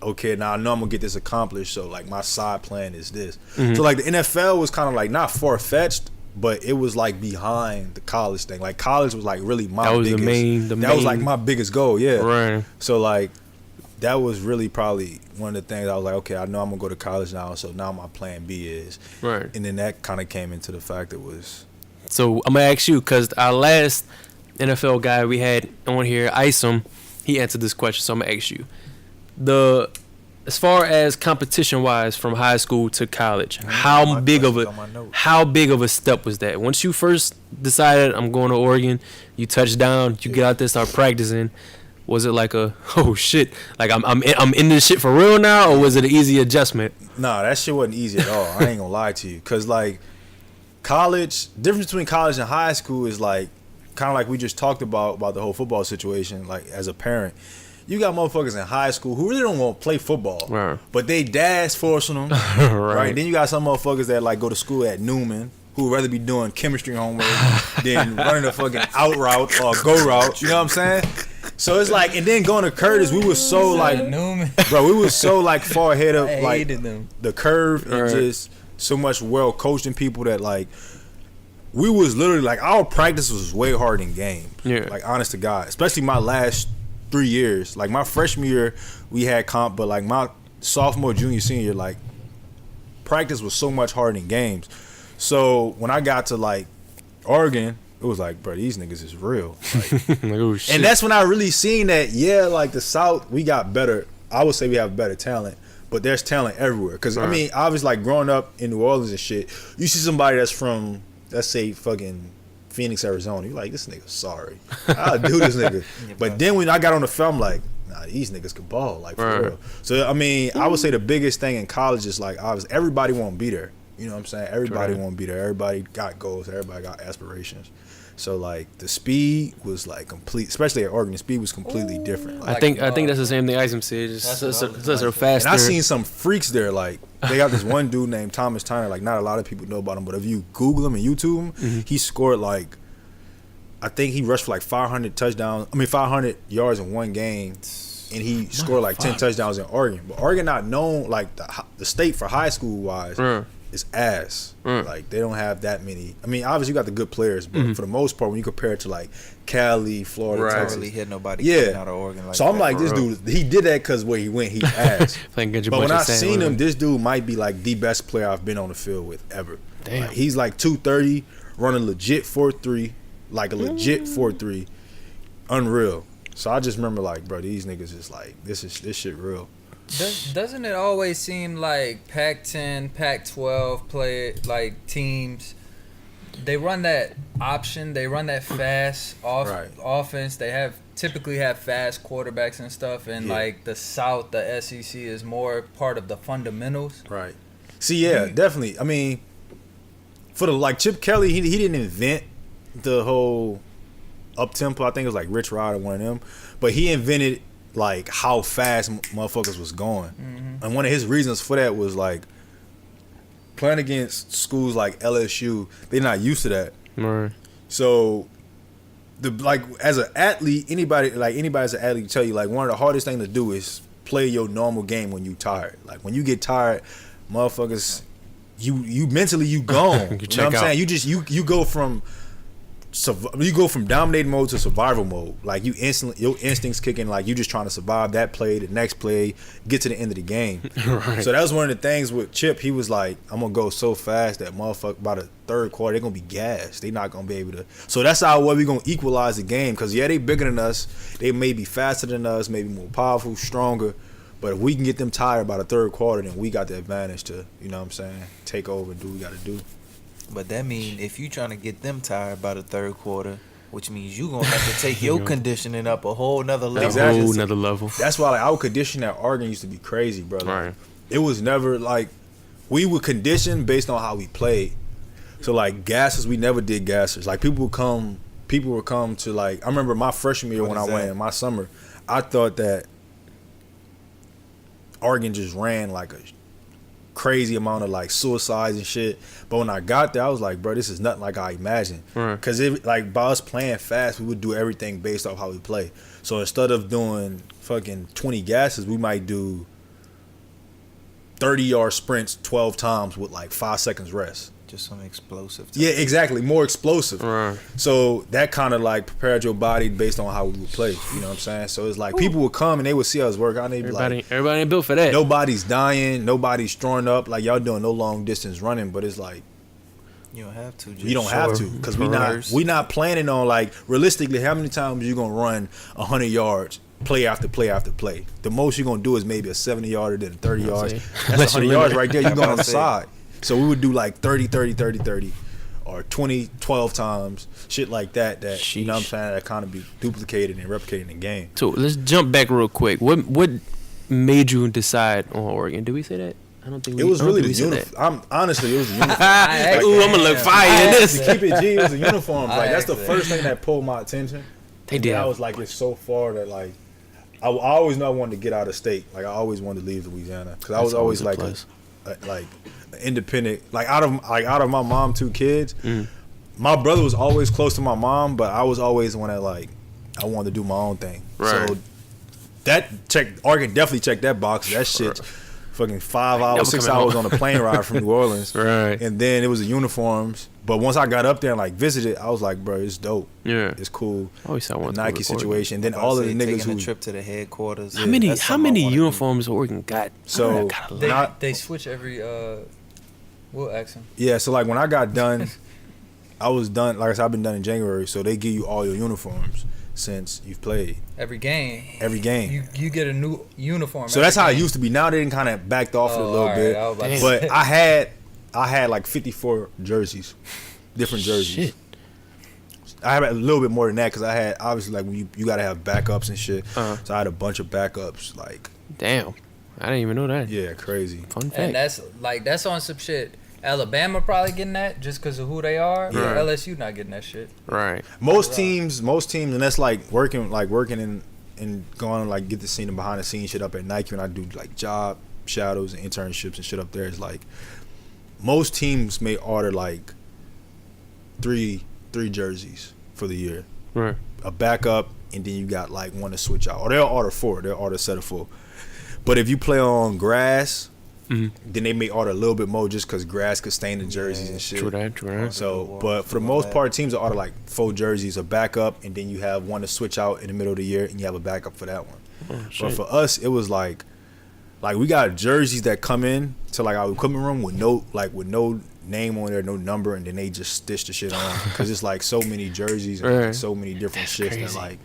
okay, now I know I'm going to get this accomplished, so, like, my side plan is this. So, like, the NFL was kind of, like, not far-fetched, but it was, like, behind the college thing. Like, college was, like, really my That was the biggest. main- that was, like, my biggest goal, yeah. Right. So, like, that was really probably one of the things I was like, okay, I know I'm going to go to college now, so now my plan B is. Right. And then that kind of came into the fact that was... So I'm gonna ask you because our last NFL guy we had on here, Isom, he answered this question. So I'm gonna ask you, as far as competition wise, from high school to college, how My big of question's on my notes. a step was that? Once you first decided I'm going to Oregon, you touch down, you get out there, start practicing. Was it like a oh shit, like I'm in this shit for real now, or was it an easy adjustment? Nah, that shit wasn't easy at all. I ain't gonna lie to you. Because, like, college, difference between college and high school is, like, kind of like we just talked about the whole football situation, like, as a parent. You got motherfuckers in high school who really don't want to play football. Right. But they dad's forcing them. right. Then you got some motherfuckers that, like, go to school at Newman who would rather be doing chemistry homework than running a fucking out route or a go route. You know what I'm saying? So it's like, and then going to Curtis, we were so, like, Newman. bro, we were so, like, far ahead of, I like, hated them. the curve and Right. just so much well coaching people that, like, we was literally, like, our practice was way harder than games. Yeah. Like, honest to God. Especially my last 3 years. Like, my freshman year, we had comp, but, like, my sophomore, junior, senior year, like, practice was so much harder than games. So when I got to, like, Oregon, it was like, bro, these niggas is real. Like, Like, oh shit. and that's when I really seen that, yeah, like, the South, we got better. I would say we have better talent, but there's talent everywhere. Because, I Right. mean, obviously, like, growing up in New Orleans and shit, you see somebody that's from, let's say, fucking Phoenix, Arizona. You're like, this nigga's sorry. I'll do this nigga. But then when I got on the film, like, nah, these niggas can ball, like, for Right. real. So, I mean, I would say the biggest thing in college is, like, obviously, everybody won't be there. You know what I'm saying? Everybody Right. won't be there. Everybody got goals. Everybody got aspirations. So, like, the speed was, like, complete, especially at Oregon, the speed was completely different. Like, I think that's the same thing Isom said. That's Just what I was so gonna say. faster. and I seen some freaks there. Like, they got this one dude named Thomas Tyner. Like, not a lot of people know about him, but if you Google him and YouTube him, Mm-hmm. he scored, like, I think he rushed for, like, 500 yards in one game. And he scored, like, 10 touchdowns in Oregon. But Oregon not known, like, the state for high school-wise is ass. Like, they don't have that many. I mean, obviously, you got the good players, but for the most part, when you compare it to, like, Cali, Florida, Right. Can't Texas. really hit nobody Yeah. coming out of Oregon like So I'm that. like, this For real. dude, he did that because where he went, he ass. Playing good But when I bunch of seen sand, him, this dude might be like the best player I've been on the field with ever. Damn. Like, he's like 230, running legit 4.3, like a legit 4.3, unreal. So I just remember, like, bro, these niggas is like, this shit real. Doesn't it always seem like Pac-10, Pac-12 play like teams? They run that option. They run that fast Right. offense. They typically have fast quarterbacks and stuff. And Yeah. like the South, the SEC is more part of the fundamentals. Right. See, yeah, definitely. I mean, for the, like, Chip Kelly, he didn't invent the whole up tempo. I think it was like Rich Rod or one of them, but he invented, like, how fast motherfuckers was going. And one of his reasons for that was, like, playing against schools like LSU, they're not used to that. Right. So, as an athlete, anybody as an athlete tell you, like, one of the hardest thing to do is play your normal game when you tired. Like, when you get tired, motherfuckers, you mentally you gone. You know what check I'm out. saying? You just you go from dominating mode to survival mode. Like, your instincts kicking. Like, you just trying to survive that play, the next play, get to the end of the game. Right. So that was one of the things with Chip. He was like, I'm gonna go so fast that motherfucker by the third quarter they're gonna be gassed. They not gonna be able to. So that's how we gonna equalize the game. Cause yeah, they bigger than us. They may be faster than us, maybe more powerful, stronger. But if we can get them tired by the third quarter, then we got the advantage to, you know what I'm saying, take over and do what we gotta do. But that mean if you trying to get them tired by the third quarter, which means you gonna have to take your conditioning up a whole nother level. Exactly. A whole nother level. That's why, like, our condition at Oregon used to be crazy, bro. Like, Right. it was never like we would condition based on how we played. So, like, gassers, we never did gassers. Like, people would come to, like, I remember my freshman year What when is I went that? in my summer, I thought that Oregon just ran like a crazy amount of, like, suicides and shit. But when I got there, I was like, bro, this is nothing like I imagined. Right. Because like, by us playing fast, we would do everything based off how we play. So instead of doing fucking 20 gasses, we might do 30-yard sprints 12 times with, like, 5 seconds rest. Just some explosive. Yeah, exactly. More explosive. Right. So that kind of, like, prepared your body based on how we would play. You know what I'm saying? So it's like people would come and they would see us work out and they'd be like, Everybody ain't built for that. nobody's dying, nobody's throwing up, like, y'all doing no long distance running, but it's like You don't have to. Just you don't have to, because we not planning on, like, realistically, how many times you gonna run 100 yards play after play after play. The most you're gonna do is maybe a 70 yarder, then 30 yards. That's Unless 100 you're yards limited. right there. You going on the That's it. side. So we would do like 30, 30, 30, 30, or 20, 12 times, shit like that. That you know what I'm Sheesh. saying? That kind of be duplicated and replicated in the game. So let's jump back real quick. What made you decide on Oregon? Did we say that? I don't think we. It was I don't really think the we said uniform. Honestly, it was the uniform. that. Ooh, I'm gonna look fire in this. To keep it G, it was the uniforms. Like, that's the Actually. first thing that pulled my attention. They And did. then I was like, it's so far that, like, I always knew I wanted to get out of state. Like, I always wanted to leave Louisiana because I was That's always always a like plus. like an independent. Like, out of my mom 2 kids, Mm. my brother was always close to my mom, but I was always the one that, like, I wanted to do my own thing. Right. So that Oregon definitely checked that box. That shit's fucking 5 hours, Never 6 coming hours home. on a plane ride from New Orleans. Right. And then it was the uniforms. But once I got up there and, like, visited, I was like, bro, it's dope. Yeah. It's cool. I always said I The wanted to Nike go to Oregon. situation. Then all of the niggas taking who a trip to the headquarters. How many? That's How something I many wanna do. uniforms Oregon got? So, I gotta They switch every. We'll ask him. yeah, so, like, when I got done, I was done. Like I said, I've been done in January, so they give you all your uniforms since you've played Every game. every game. You get a new uniform. So that's how it used to be. Now they kind of backed off it a little bit. But But I had like 54 jerseys, different jerseys. Shit. I had a little bit more than that because I had obviously like when you gotta have backups and shit. Uh-huh. So I had a bunch of backups. Like, Damn, I didn't even know that. yeah, crazy. Fun fact. And that's on some shit. Alabama probably getting that just because of who they are. Yeah. LSU not getting that shit. Right. Most teams, and that's like working and going like get the scene and behind the scenes shit up at Nike when I do like job shadows and internships and shit up there. Is like most teams may order like three jerseys for the year, Right. a backup, and then you got like one to switch out, or they'll order four. They'll order a set of four. But if you play on grass, then they may order a little bit more just because grass could stain the jerseys and shit. True that. So, but for the most part, teams will order like 4 jerseys, a backup, and then you have one to switch out in the middle of the year, and you have a backup for that one. Oh, But shit. for us, it was like we got jerseys that come in to like our equipment room with no name on there, no number, and then they just stitch the shit on because it's like so many jerseys and like, Right. so many different shits crazy. that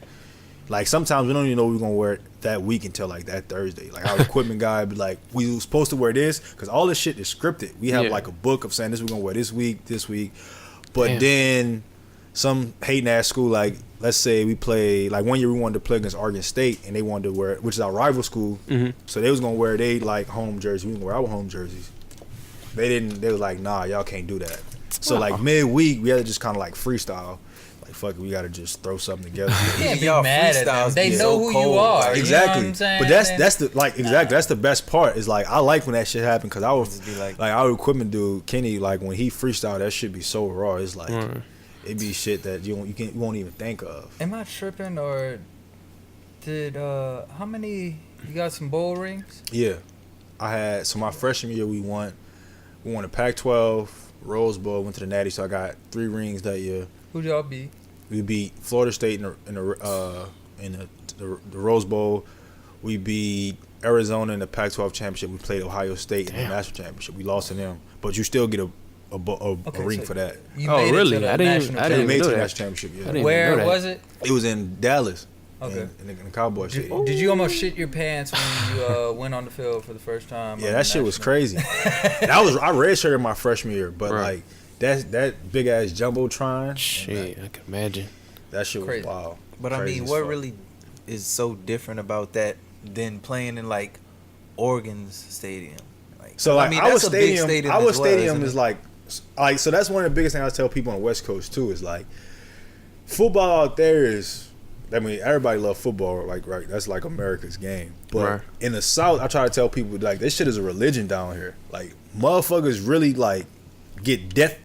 like sometimes we don't even know we're gonna wear it that week until like that Thursday. Like our equipment guy be like, we were supposed to wear this because all this shit is scripted. We have Yeah. like a book of saying this we're gonna wear this week, but Damn. then some hating ass school, like let's say we play like one year we wanted to play against Oregon State and they wanted to wear, which is our rival school, so they was gonna wear they like home jerseys. We was gonna wear our home jerseys. They was like, nah, y'all can't do that. So like midweek we had to just kind of like freestyle. Like fuck it, we gotta just throw something together. You can't be Y'all mad at them. freestyles They be know so who you cold. are. Exactly. You know what I'm saying? But that's the like exactly that's the best part is like I like when that shit happen because I was Just be like our equipment dude Kenny, like when he freestyle that shit be so raw. It's like it be shit that you won't even think of. Am I tripping or did how many you got some bowl rings? Yeah, I had so my freshman year we won a Pac-12 Rose Bowl, went to the Natty, so I got 3 rings that year. Who'd y'all beat? We beat Florida State in the Rose Bowl. We beat Arizona in the Pac-12 championship. We played Ohio State in the national championship. We lost to them, but you still get a ring so for that. You Oh, made it really? to the I didn't- national I We didn't championship. made it to know the that. national championship. I Yeah, didn't even Where know that. was it? it was in Dallas. Okay. in the Cowboy shit. Did you almost shit your pants when you went on the field for the first time? Yeah, on that the shit was national? crazy. I redshirted my freshman year, but Right. like that big ass jumbotron. and Shit, I can imagine. that shit was Crazy. wild. But I Crazy mean, as what fuck. really is so different about that than playing in like Oregon's stadium? Like, So like I mean, our that's a big stadium, stadium our as well, stadium isn't is it? like so that's one of the biggest things I tell people on the West Coast too is like football out there is. I mean, everybody love football, like right. That's like America's game. But Right. in the South, I try to tell people like this shit is a religion down here. Like motherfuckers really like get death